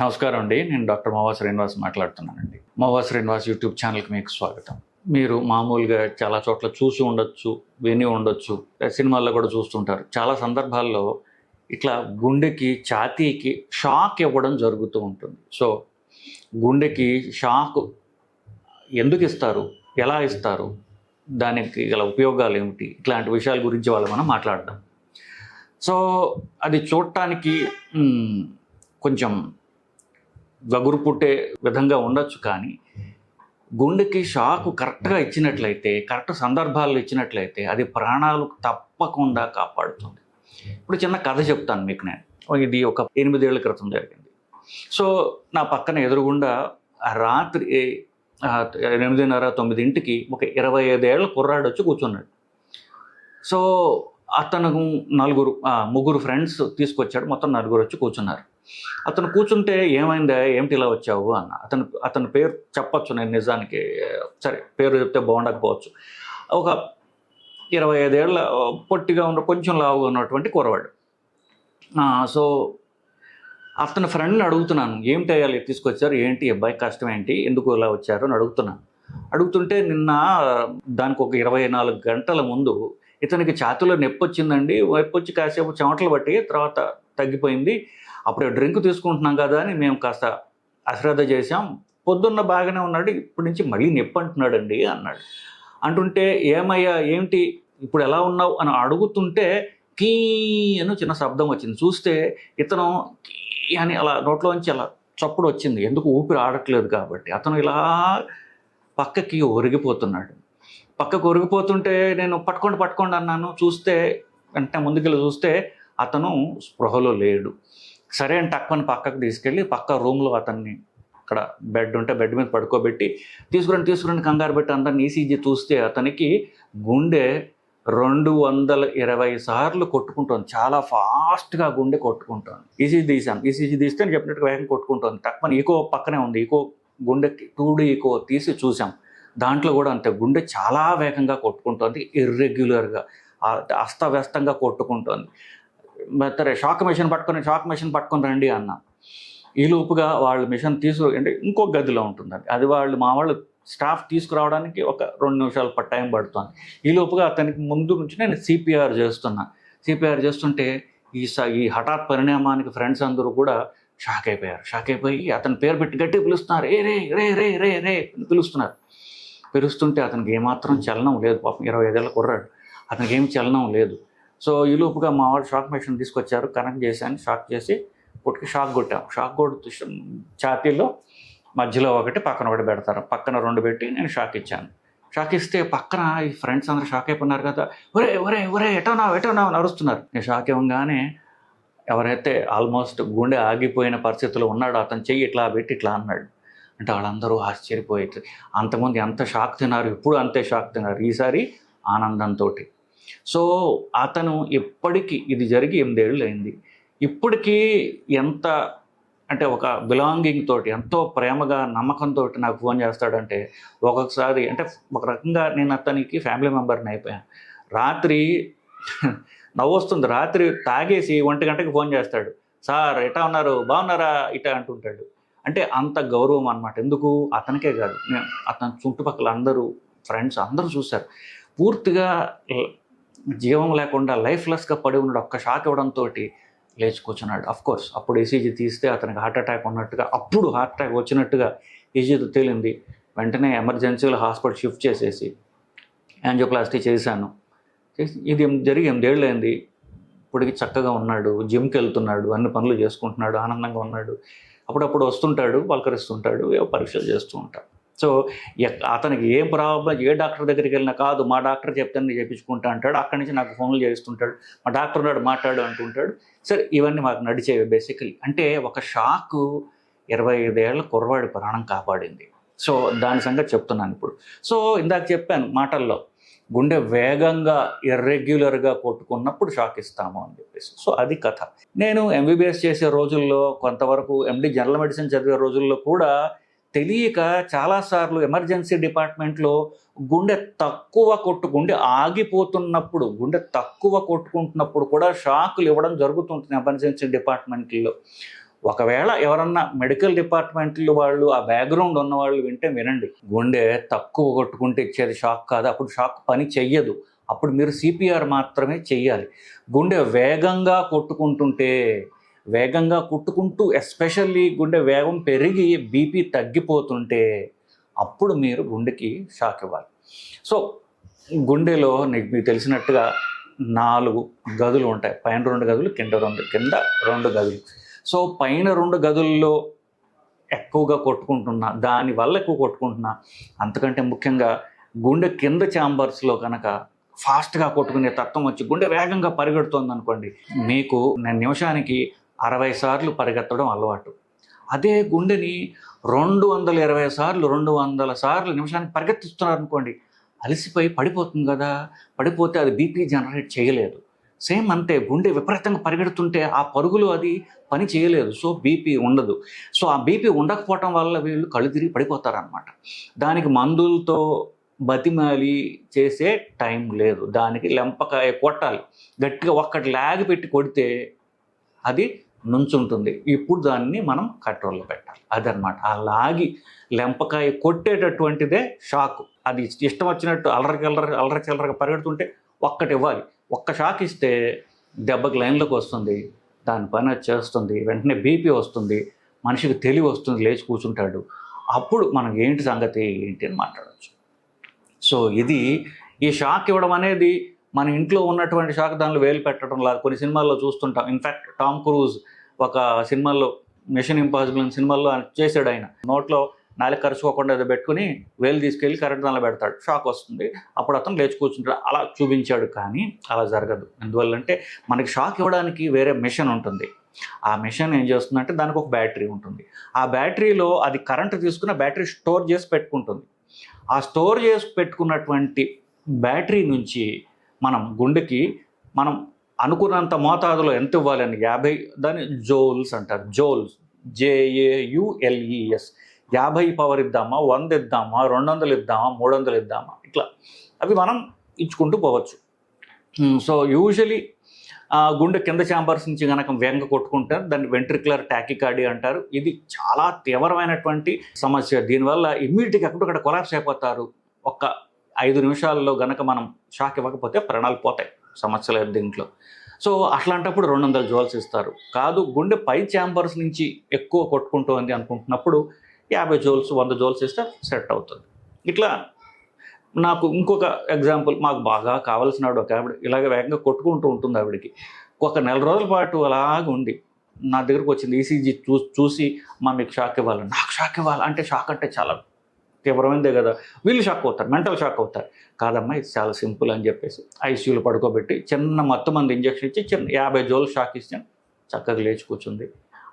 నమస్కారం అండి. నేను డాక్టర్ మోవా శ్రీనివాస్ మాట్లాడుతున్నానండి. మోవా శ్రీనివాస్ యూట్యూబ్ ఛానల్కి మీకు స్వాగతం. మీరు మామూలుగా చాలా చోట్ల చూసి ఉండొచ్చు, విని ఉండొచ్చు, సినిమాల్లో కూడా చూస్తుంటారు. చాలా సందర్భాల్లో ఇట్లా గుండెకి, ఛాతీకి షాక్ ఇవ్వడం జరుగుతూ ఉంటుంది. సో గుండెకి షాక్ ఎందుకు ఇస్తారు, ఎలా ఇస్తారు, దానికి గల ఉపయోగాలు ఏమిటి, ఇట్లాంటి విషయాల గురించి మనం మాట్లాడదాం. సో అది చూడటానికి కొంచెం గగురు పుట్టే విధంగా ఉండొచ్చు, కానీ గుండెకి షాకు కరెక్ట్గా ఇచ్చినట్లయితే, కరెక్ట్ సందర్భాల్లో ఇచ్చినట్లయితే అది ప్రాణాలు తప్పకుండా కాపాడుతుంది. ఇప్పుడు చిన్న కథ చెప్తాను మీకు నేను. ఇది ఒక 8 ఏళ్ల క్రితం జరిగింది. సో నా పక్కన ఎదురుగుండా రాత్రి 8:30, 9ంటికి ఒక 25 ఏళ్ల కుర్రాడు వచ్చి కూర్చున్నాడు. సో అతను ముగ్గురు ఫ్రెండ్స్ తీసుకొచ్చాడు. మొత్తం 4 వచ్చి కూర్చున్నారు. అతను కూర్చుంటే ఏమైందా, ఏమిటి ఇలా వచ్చావు అన్న. అతని పేరు చెప్పచ్చు, నేను నిజానికి సరే పేరు చెప్తే బాగుండకపోవచ్చు. ఒక 25 ఏళ్ళ పొట్టిగా ఉన్న, కొంచెం లావుగా ఉన్నటువంటి కుర్రవాడు. సో అతని ఫ్రెండ్ని అడుగుతున్నాను, ఏమిటి అయ్యాలి తీసుకొచ్చారు, ఏంటి అబ్బాయి కష్టం ఏంటి, ఎందుకు ఇలా వచ్చారు అని అడుగుతుంటే నిన్న దానికి ఒక 24 గంటల ముందు ఇతనికి ఛాతీలో నొప్పి వచ్చిందండి. నొప్పి వచ్చి కాసేపు చెమటలు పట్టి తర్వాత తగ్గిపోయింది. అప్పుడు డ్రింక్ తీసుకుంటున్నాం కదా అని మేము కాస్త అశ్రద్ధ చేశాం. పొద్దున్న బాగానే ఉన్నాడు, ఇప్పటి నుంచి మళ్ళీ నొప్పి అంటున్నాడండి అన్నాడు. అంటుంటే ఏమయ్యా ఏంటి ఇప్పుడు ఎలా ఉన్నావు అని అడుగుతుంటే కీ అని చిన్న శబ్దం వచ్చింది. చూస్తే ఇతను కీ అని అలా నోట్లోంచి అలా చప్పుడు వచ్చింది. ఎందుకు ఊపిరి ఆడట్లేదు కాబట్టి అతను ఇలా పక్కకి ఒరిగిపోతున్నాడు. పక్కకు ఒరిగిపోతుంటే నేను పట్టుకోండి అన్నాను. చూస్తే వెంటనే ముందుకెళ్ళి చూస్తే అతను స్పృహలో లేడు. సరే అని టక్కుని పక్కకు తీసుకెళ్ళి పక్క రూమ్లో అతన్ని, అక్కడ బెడ్ ఉంటే బెడ్ మీద పడుకోబెట్టి తీసుకురండి కంగారు పెట్టి అందరిని ఈసీజీ చూస్తే అతనికి గుండె 220 సార్లు కొట్టుకుంటుంది. చాలా ఫాస్ట్గా గుండె కొట్టుకుంటుంది. ఈసీజీ తీస్తే నేను చెప్పినట్టుగా వేగంగా కొట్టుకుంటుంది. టక్కుని ఈకో పక్కనే ఉంది, ఈకో గుండెకి 2D ఈకో తీసి చూసాం. దాంట్లో కూడా అంతే, గుండె చాలా వేగంగా కొట్టుకుంటుంది, ఇర్రెగ్యులర్గా అస్తవ్యస్తంగా కొట్టుకుంటుంది. సరే షాక్ మెషిన్ పట్టుకొని రండి అన్న. ఈ లోపుగా వాళ్ళు మిషన్ అంటే ఇంకో గదిలో ఉంటుంది అది మా వాళ్ళు స్టాఫ్ తీసుకురావడానికి ఒక 2 నిమిషాలు టైం పడుతుంది. ఈ లోపుగా అతనికి ముందు నుంచి నేను సిపిఆర్ చేస్తుంటే ఈ హఠాత్ పరిణామానికి ఫ్రెండ్స్ అందరూ కూడా షాక్ అయిపోయి అతని పేరు పెట్టి గట్టిగా పిలుస్తున్నారు. రే రే రే రే రే పిలుస్తుంటే అతనికి ఏమాత్రం చలనం లేదు. పాపం 25 ఏళ్ళ కుర్రాడు, అతనికి ఏమి చలనం లేదు. సో ఈ లోపుగా మా వాళ్ళు షాక్ మెషిన్ తీసుకొచ్చారు, కనెక్ట్ చేశాను, షాక్ చేసి పుట్టికి షాక్ కొట్టి ఛాతీలో మధ్యలో ఒకటి పక్కన ఒకటి పెడతారు, పక్కన 2 పెట్టి నేను షాక్ ఇచ్చాను. షాక్ ఇస్తే పక్కన ఈ ఫ్రెండ్స్ అందరూ షాక్ అయిపోయినారు కదా, ఒరే ఎటోనావు అరుస్తున్నారు. నేను షాక్ ఇవ్వగానే ఎవరైతే ఆల్మోస్ట్ గుండె ఆగిపోయిన పరిస్థితిలో ఉన్నాడో అతను చెయ్యి ఇట్లా పెట్టి ఇట్లా అన్నాడు. అంటే వాళ్ళందరూ ఆశ్చర్యపోయి, అంతకుముందు ఎంత షాక్ తిన్నారు, ఇప్పుడు అంతే షాక్ తిన్నారు, ఈసారి ఆనందంతో. సో అతను ఇప్పటికీ, ఇది జరిగి 8 ఏళ్ళు అయింది, ఇప్పటికీ ఎంత అంటే ఒక బిలాంగింగ్ తోటి, ఎంతో ప్రేమగా నమ్మకంతో నాకు ఫోన్ చేస్తాడంటే, ఒక్కొక్కసారి అంటే ఒక రకంగా నేను అతనికి ఫ్యామిలీ మెంబర్ని అయిపోయాను. రాత్రి నవ్వొస్తుంది, రాత్రి తాగేసి 1 గంటకి ఫోన్ చేస్తాడు, సార్ ఎటా ఉన్నారు, బాగున్నారా ఇటా అంటుంటాడు. అంటే అంత గౌరవం అన్నమాట. ఎందుకు అతనికే కాదు, అతని చుట్టుపక్కల అందరూ ఫ్రెండ్స్ అందరూ చూశారు. పూర్తిగా జీవం లేకుండా లైఫ్లెస్గా పడి ఉన్నాడు. ఒక్క షాక్ ఇవ్వడంతో లేచి కూర్చున్నాడు. అఫ్కోర్స్ అప్పుడు ఈసీజీ తీస్తే అతనికి హార్ట్ అటాక్ వచ్చినట్టుగా ఈసీజీ తేలింది. వెంటనే ఎమర్జెన్సీలో హాస్పిటల్ షిఫ్ట్ చేసేసి యాంజియోప్లాస్టీ చేశాను. ఇది జరిగి 8 ఏళ్ళు అయింది. ఇప్పటికి చక్కగా ఉన్నాడు, జిమ్కి వెళ్తున్నాడు, అన్ని పనులు చేసుకుంటున్నాడు, ఆనందంగా ఉన్నాడు. అప్పుడప్పుడు వస్తుంటాడు, పలకరిస్తుంటాడు, పరీక్షలు చేస్తూ ఉంటాడు. సో అతనికి ఏం ప్రాబ్లం, ఏ డాక్టర్ దగ్గరికి వెళ్ళినా కాదు, మా డాక్టర్ చెప్తాను చేయించుకుంటా అంటాడు. అక్కడి నుంచి నాకు ఫోన్లు చేస్తుంటాడు, మా డాక్టర్ ఉన్నాడు మాట్లాడు అంటుంటాడు. సరే ఇవన్నీ మాకు నడిచేవి బేసికలీ. అంటే ఒక షాకు 25 ఏళ్ల కుర్రవాడి ప్రాణం కాపాడింది. సో దాని సంగతి చెప్తున్నాను ఇప్పుడు. సో ఇందాక చెప్పాను మాటల్లో, గుండె వేగంగా ఇర్రెగ్యులర్గా కొట్టుకున్నప్పుడు షాక్ ఇస్తాము అని చెప్పేసి. సో అది కథ. నేను ఎంబీబీఎస్ చేసే రోజుల్లో, కొంతవరకు ఎండి జనరల్ మెడిసిన్ చదివే రోజుల్లో కూడా తెలియక చాలాసార్లు ఎమర్జెన్సీ డిపార్ట్మెంట్లో గుండె ఆగిపోతున్నప్పుడు, గుండె తక్కువ కొట్టుకుంటున్నప్పుడు కూడా షాకులు ఇవ్వడం జరుగుతుంటుంది ఎమర్జెన్సీ డిపార్ట్మెంట్లో. ఒకవేళ ఎవరన్నా మెడికల్ డిపార్ట్మెంట్లు వాళ్ళు ఆ బ్యాక్గ్రౌండ్ ఉన్న వాళ్ళు వింటే వినండి, గుండె తక్కువ కొట్టుకుంటే ఇచ్చేది షాక్ కాదు, అప్పుడు షాక్ పని చెయ్యదు, అప్పుడు మీరు సిపిఆర్ మాత్రమే చెయ్యాలి. గుండె వేగంగా కొట్టుకుంటూ ఎస్పెషల్లీ గుండె వేగం పెరిగి బీపీ తగ్గిపోతుంటే అప్పుడు మీరు గుండెకి షాక్ ఇవ్వాలి. సో గుండెలో మీకు తెలిసినట్టుగా 4 గదులు ఉంటాయి, పైన 2 గదులు, కింద 2 గదులు. సో పైన 2 గదుల్లో ఎక్కువగా కొట్టుకుంటున్నా, దానివల్ల ఎక్కువ కొట్టుకుంటున్నా, అంతకంటే ముఖ్యంగా గుండె కింద ఛాంబర్స్లో కనుక ఫాస్ట్గా కొట్టుకునే తత్వం వచ్చి గుండె వేగంగా పరిగెడుతోంది అనుకోండి, మీకు నిమిషానికి 60 సార్లు పరిగెత్తడం అలవాటు. అదే గుండెని 220 సార్లు 200 సార్లు నిమిషానికి పరిగెత్తిస్తున్నారు అనుకోండి, అలసిపోయి పడిపోతుంది కదా, పడిపోతే అది బీపీ జనరేట్ చేయలేదు. సేమ్ అంతే, గుండె విపరీతంగా పరిగెడుతుంటే ఆ పరుగులు అది పని చేయలేదు, సో బీపీ ఉండదు. సో ఆ బీపీ ఉండకపోవటం వల్ల వీళ్ళు కళ్ళు తిరిగి పడిపోతారనమాట. దానికి మందులతో బతిమాలి చేసే టైం లేదు, దానికి లెంపకాయ కొట్టాలి, గట్టిగా ఒక్కటి లాగి పెట్టి కొడితే అది నుంచుంటుంది, ఇప్పుడు దాన్ని మనం కంట్రోల్లో పెట్టాలి. అదనమాట, ఆ లాగి లెంపకాయ కొట్టేటటువంటిదే షాక్. అది ఇష్టం వచ్చినట్టు అల్లరి చిల్లరగా పరిగెడుతుంటే ఒక్కటి ఇవ్వాలి, ఒక్క షాక్ ఇస్తే దెబ్బకి లైన్లోకి వస్తుంది, దాని పని అది చేస్తుంది, వెంటనే బీపీ వస్తుంది, మనిషికి తెలివి వస్తుంది, లేచి కూర్చుంటాడు, అప్పుడు మనం ఏంటి సంగతి ఏంటి అని మాట్లాడవచ్చు. సో ఇది ఈ షాక్ ఇవ్వడం అనేది మన ఇంట్లో ఉన్నటువంటి షాక్ దానిలో వేలు పెట్టడం లాగా కొన్ని సినిమాల్లో చూస్తుంటాం. ఇన్ఫ్యాక్ట్ టామ్ క్రూజ్ ఒక సినిమాలో, మిషన్ ఇంపాసిబుల్ అనే సినిమాల్లో చేశాడు, ఆయన నోట్లో నాలుగు ఖర్చుకోకుండా ఏదో పెట్టుకుని వేలు తీసుకెళ్ళి కరెంట్ దానిలో పెడతాడు, షాక్ వస్తుంది, అప్పుడు అతను లేచి కూర్చుంటాడు, అలా చూపించాడు. కానీ అలా జరగదు. ఎందువల్లంటే మనకి షాక్ ఇవ్వడానికి వేరే మిషన్ ఉంటుంది. ఆ మిషన్ ఏం చేస్తుందంటే దానికి ఒక బ్యాటరీ ఉంటుంది, ఆ బ్యాటరీలో అది కరెంట్ తీసుకున్న బ్యాటరీ స్టోర్ చేసి పెట్టుకుంటుంది. ఆ స్టోర్ చేసి పెట్టుకున్నటువంటి బ్యాటరీ నుంచి మనం గుండెకి మనం అనుకున్నంత మోతాదులో ఎంత ఇవ్వాలని 50, దాన్ని జోల్స్ అంటారు, జోల్స్, JAULES, 50 పవర్ ఇద్దామా, 100 ఇద్దామా, 200 ఇద్దామా, 300 ఇద్దామా, ఇట్లా అవి మనం ఇచ్చుకుంటూ పోవచ్చు. సో యూజువలీ గుండె కింద ఛాంబర్స్ నుంచి కనుక వేగంగా కొట్టుకుంటారు, దాన్ని వెంట్రిక్యులర్ టాకికార్డియా అంటారు. ఇది చాలా తీవ్రమైనటువంటి సమస్య, దీనివల్ల ఇమ్మీడియట్గా ఎక్కడొక్కడ కొలాప్స్ అయిపోతారు. ఒక్క 5 నిమిషాల్లో గనక మనం షాక్ ఇవ్వకపోతే ప్రాణాలు పోతాయి, సమస్య లేదు దీంట్లో. సో అట్లాంటప్పుడు 200 జోల్స్ ఇస్తారు. కాదు గుండె పై ఛాంబర్స్ నుంచి ఎక్కువ కొట్టుకుంటోంది అనుకుంటున్నప్పుడు 50 జోల్స్ 100 జోల్స్ ఇస్తే సెట్ అవుతుంది. ఇట్లా నాకు ఇంకొక ఎగ్జాంపుల్, మాకు బాగా కావాల్సిన ఆవిడ ఒక ఆవిడ ఇలాగ వేగంగా కొట్టుకుంటూ ఉంటుంది. ఆవిడకి ఒక 4 రోజుల పాటు అలాగ ఉండి నా దగ్గరకు వచ్చింది, ఈసీజీ చూసి మా మీకు షాక్ ఇవ్వాలి, నాకు షాక్ ఇవ్వాలి అంటే, షాక్ అంటే చాలా తీవ్రమైనదే కదా, వీళ్ళు షాక్ అవుతారు, మెంటల్ షాక్ అవుతారు. కాదమ్మా ఇది చాలా సింపుల్ అని చెప్పేసి ఐసీయూలో పడుకోబెట్టి చిన్న మొత్తం మంది ఇంజక్షన్ ఇచ్చి 50 జోలు షాక్ ఇచ్చాను, చక్కగా లేచి కూర్చుంది,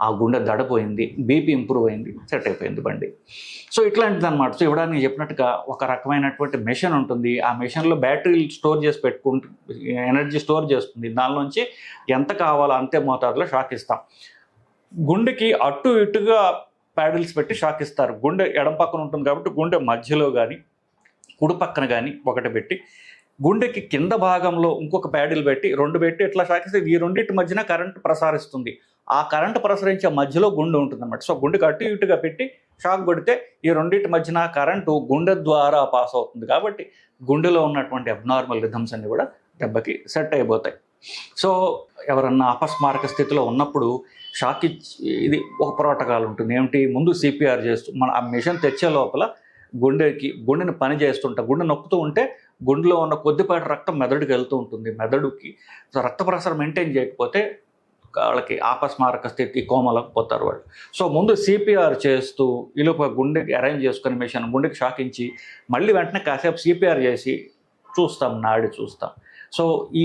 ఆ గుండె దడపోయింది, బీపీ ఇంప్రూవ్ అయింది, సెట్ అయిపోయింది బండి. సో ఇట్లాంటిది అనమాట. సో ఇవ్వడానికి నేను చెప్పినట్టుగా ఒక రకమైనటువంటి మెషిన్ ఉంటుంది, ఆ మెషిన్లో బ్యాటరీలు స్టోర్ చేసి పెట్టుకుంటూ ఎనర్జీ స్టోర్ చేస్తుంది, దానిలోంచి ఎంత కావాలో అంతే మోతాదులో షాక్ ఇస్తాం. గుండెకి అటు ఇటుగా ప్యాడిల్స్ పెట్టి షాక్ ఇస్తారు. గుండె ఎడం పక్కన ఉంటుంది కాబట్టి గుండె మధ్యలో కానీ కుడి పక్కన కానీ ఒకటి పెట్టి, గుండెకి కింద భాగంలో ఇంకొక ప్యాడిల్ పెట్టి 2 పెట్టి ఇట్లా షాక్ ఇస్తే ఈ రెండింటి మధ్యన కరెంట్ ప్రసారిస్తుంది. ఆ కరెంట్ ప్రసరించే మధ్యలో గుండె ఉంటుంది అన్నమాట. సో గుండెకి అటు ఇటుగా పెట్టి షాక్ కొడితే ఈ రెండింటి మధ్యన కరెంటు గుండె ద్వారా పాస్ అవుతుంది కాబట్టి గుండెలో ఉన్నటువంటి అబ్నార్మల్ రిథమ్స్ అన్ని కూడా దెబ్బకి సెట్ అయిపోతాయి. సో ఎవరన్నా అపస్మారక స్థితిలో ఉన్నప్పుడు షాక్ ఇచ్చి ఇది ఒక ప్రోటోకాల్ ఉంటుంది. ఏమిటి, ముందు సిపిఆర్ చేస్తూ మన ఆ మిషన్ తెచ్చే లోపల గుండెని పని చేస్తుంటే, గుండె నొక్కుతూ ఉంటే గుండెలో ఉన్న కొద్దిపాటి రక్తం మెదడుకి వెళ్తూ ఉంటుంది. మెదడుకి రక్త ప్రసరణ మెయింటైన్ చేయకపోతే వాళ్ళకి అపస్మారక స్థితి, కోమలకు పోతారు వాళ్ళు. సో ముందు సిపిఆర్ చేస్తూ ఈలోపు గుండెకి అరేంజ్ చేసుకుని మిషన్ గుండెకి షాక్ ఇచ్చి మళ్ళీ వెంటనే కాసేపు సిపిఆర్ చేసి చూస్తాం, నాడి చూస్తాం. సో ఈ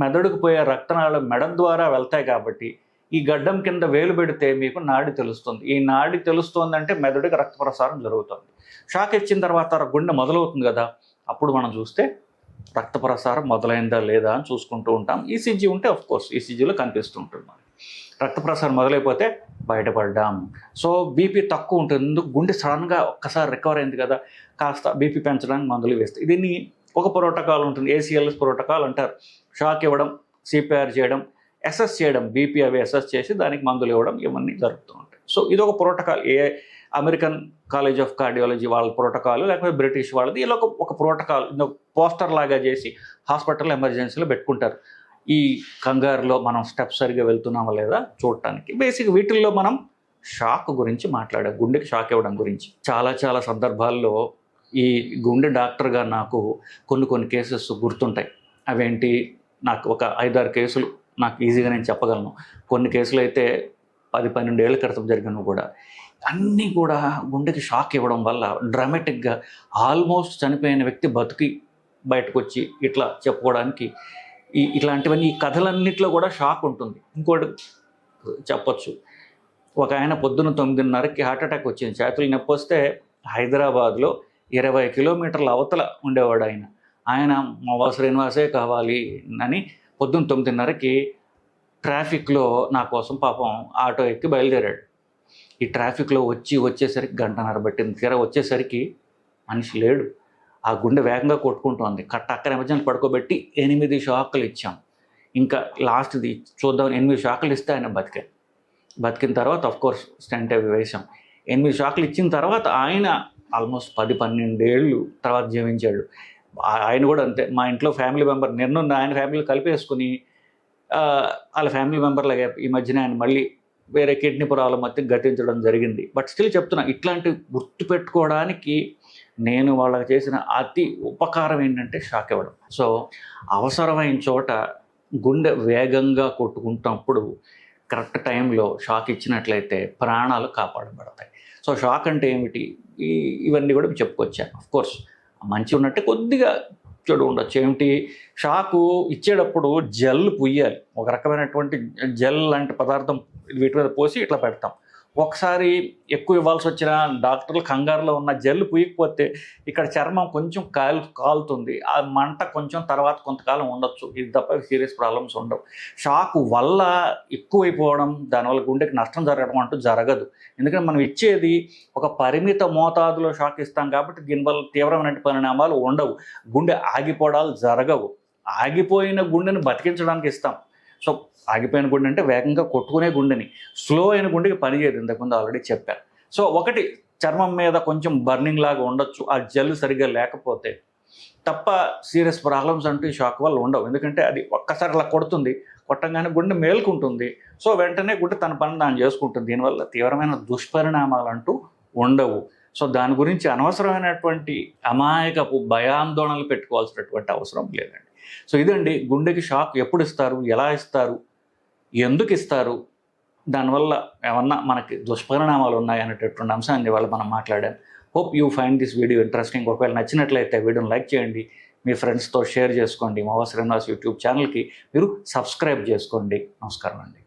మెదడుకు పోయే రక్తనాళాలు మెడ ద్వారా వెళ్తాయి కాబట్టి ఈ గడ్డం కింద వేలు పెడితే మీకు నాడి తెలుస్తుంది. ఈ నాడి తెలుస్తుంది అంటే మెదడుకి రక్త ప్రసారం జరుగుతుంది. షాక్ ఇచ్చిన తర్వాత గుండె మొదలవుతుంది కదా, అప్పుడు మనం చూస్తే రక్త ప్రసారం మొదలైందా లేదా అని చూసుకుంటూ ఉంటాం. ఈసీజీ ఉంటే ఆఫ్కోర్స్ ఈసీజీలో కనిపిస్తూ ఉంటుంది. రక్త ప్రసారం మొదలైపోతే బయటపడ్డాం. సో బీపీ తక్కువ ఉంటుంది, ఎందుకు గుండె సడన్గా ఒక్కసారి రికవర్ అయింది కదా, కాస్త బీపీ పెంచడానికి మందులు వేస్తాయి. దీన్ని ఒక ప్రోటోకాల్ ఉంటుంది, ACLS ప్రోటోకాల్ అంటారు. షాక్ ఇవ్వడం, సిపిఆర్ చేయడం, అసెస్ చేయడం, బీపీ అవి అసెస్ చేసి దానికి మందులు ఇవ్వడం ఇవన్నీ జరుగుతూ ఉంటాయి. సో ఇది ఒక protocol. American college of cardiology వాళ్ళ ప్రోటోకాల్, లేకపోతే బ్రిటిష్ వాళ్ళది, ఇలా ఒక ప్రోటోకాల్ పోస్టర్ లాగా చేసి హాస్పిటల్ ఎమర్జెన్సీలో పెట్టుకుంటారు. ఈ కంగారులో మనం స్టెప్ సరిగా వెళ్తున్నామా లేదా చూడటానికి. బేసిక్ వీటిల్లో మనం షాక్ గురించి మాట్లాడాం, గుండెకి షాక్ ఇవ్వడం గురించి. చాలా చాలా సందర్భాల్లో ఈ గుండె డాక్టర్గా నాకు కొన్ని కేసెస్ గుర్తుంటాయి. అవేంటి, నాకు ఒక 5-6 కేసులు నాకు ఈజీగా నేను చెప్పగలను. కొన్ని కేసులు అయితే 10-12 ఏళ్ల క్రితం జరిగినవి కూడా. అన్నీ కూడా గుండెకి షాక్ ఇవ్వడం వల్ల డ్రామాటిక్గా ఆల్మోస్ట్ చనిపోయిన వ్యక్తి బతికి బయటకు వచ్చి ఇట్లా చెప్పుకోవడానికి ఇట్లాంటివన్నీ, ఈ కథలన్నింటిలో కూడా షాక్ ఉంటుంది. ఇంకోటి చెప్పొచ్చు, ఒక ఆయన పొద్దున్న 9:30కి హార్ట్అటాక్ వచ్చింది, చేతులు నొప్పి వస్తే హైదరాబాద్లో 20 కిలోమీటర్ల అవతల ఉండేవాడు ఆయన మోవా శ్రీనివాసే కావాలి అని పొద్దున్న 9:30కి ట్రాఫిక్లో నా కోసం పాపం ఆటో ఎక్కి బయలుదేరాడు. ఈ ట్రాఫిక్లో వచ్చేసరికి 1.5 గంట పట్టింది. తీరా వచ్చేసరికి మనిషి లేడు. ఆ గుండె వేగంగా కొట్టుకుంటోంది. టక్కన ఎమర్జెన్సీ పడుకోబెట్టి 8 షాకులు ఇచ్చాం. ఇంకా లాస్ట్ది చూద్దాం, 8 షాకులు ఇస్తే ఆయన బతికిన తర్వాత అఫ్కోర్స్ స్టెంట్ అవి వేసాం. 8 షాకులు ఇచ్చిన తర్వాత ఆయన ఆల్మోస్ట్ 10-12 ఏళ్ళు తర్వాత జీవించాడు. ఆయన కూడా అంతే. మా ఇంట్లో ఫ్యామిలీ మెంబర్ నిన్న ఆయన ఫ్యామిలీ కలిపేసుకుని వాళ్ళ ఫ్యామిలీ మెంబర్లాగా ఈ మధ్యన ఆయన మళ్ళీ వేరే కిడ్నీ ప్రాబ్లం మధ్య గతించడం జరిగింది. బట్ స్టిల్ చెప్తున్నా, ఇట్లాంటివి గుర్తుపెట్టుకోవడానికి నేను వాళ్ళకి చేసిన అతి ఉపకారం ఏంటంటే షాక్ ఇవ్వడం. సో అవసరమైన చోట గుండె వేగంగా కొట్టుకుంటున్నప్పుడు కరెక్ట్ టైంలో షాక్ ఇచ్చినట్లయితే ప్రాణాలు కాపాడబడతాయి. సో షాక్ అంటే ఏమిటి, ఇవన్నీ కూడా చెప్పుకొచ్చాను. అఫ్కోర్స్ మంచి ఉన్నట్టే కొద్దిగా చెడు ఉండొచ్చు. ఏమిటి, షాకు ఇచ్చేటప్పుడు జెల్ పుయ్యాలి. ఒక రకమైనటువంటి జెల్ లాంటి పదార్థం వీటి మీద పోసి ఇట్లా పెడతాం. ఒకసారి ఎక్కువ ఇవ్వాల్సి వచ్చిన డాక్టర్లు కంగారులో ఉన్న జెల్ పుయ్యకపోతే ఇక్కడ చర్మం కొంచెం కాలుతుంది. ఆ మంట కొంచెం తర్వాత కొంతకాలం ఉండొచ్చు. ఇది తప్ప సీరియస్ ప్రాబ్లమ్స్ ఉండవు. షాకు వల్ల ఎక్కువైపోవడం, దానివల్ల గుండెకి నష్టం జరగడం అంటూ జరగదు. ఎందుకంటే మనం ఇచ్చేది ఒక పరిమిత మోతాదులో షాక్ ఇస్తాం కాబట్టి దీనివల్ల తీవ్రమైన పరిణామాలు ఉండవు. గుండె ఆగిపోవడాలు జరగవు. ఆగిపోయిన గుండెని బతికించడానికి ఇస్తాం. సో ఆగిపోయిన గుండె అంటే వేగంగా కొట్టుకునే గుండెని, స్లో అయిన గుండెకి పనిచేయదు. ఇంతకుముందు ఆల్రెడీ చెప్పాను. సో ఒకటి, చర్మం మీద కొంచెం బర్నింగ్ లాగా ఉండొచ్చు ఆ జెల్ సరిగ్గా లేకపోతే తప్ప సీరియస్ ప్రాబ్లమ్స్ అంటూ ఈ షాక్ వల్ల ఉండవు. ఎందుకంటే అది ఒక్కసారి అలా కొట్టంగానే గుండె మేల్కుంటుంది. సో వెంటనే గుండె తన పని దాన్ని చేసుకుంటుంది. దీనివల్ల తీవ్రమైన దుష్పరిణామాలు అంటూ ఉండవు. సో దాని గురించి అనవసరమైనటువంటి అమాయకపు భయాందోళనలు పెట్టుకోవాల్సినటువంటి అవసరం లేదండి. సో ఇదండి, గుండెకి షాక్ ఎప్పుడు ఇస్తారు, ఎలా ఇస్తారు, ఎందుకు ఇస్తారు, దానివల్ల ఏమన్నా మనకి దుష్పరిణామాలు ఉన్నాయనేటటువంటి అంశాన్ని ఇవాళ మనం మాట్లాడాం. Hope you find this video interesting. ఒకవేళ నచ్చినట్లయితే వీడియోని లైక్ చేయండి, మీ ఫ్రెండ్స్తో షేర్ చేసుకోండి. మోవా శ్రీనివాస్ యూట్యూబ్ ఛానల్కి మీరు సబ్స్క్రైబ్ చేసుకోండి. నమస్కారం అండి.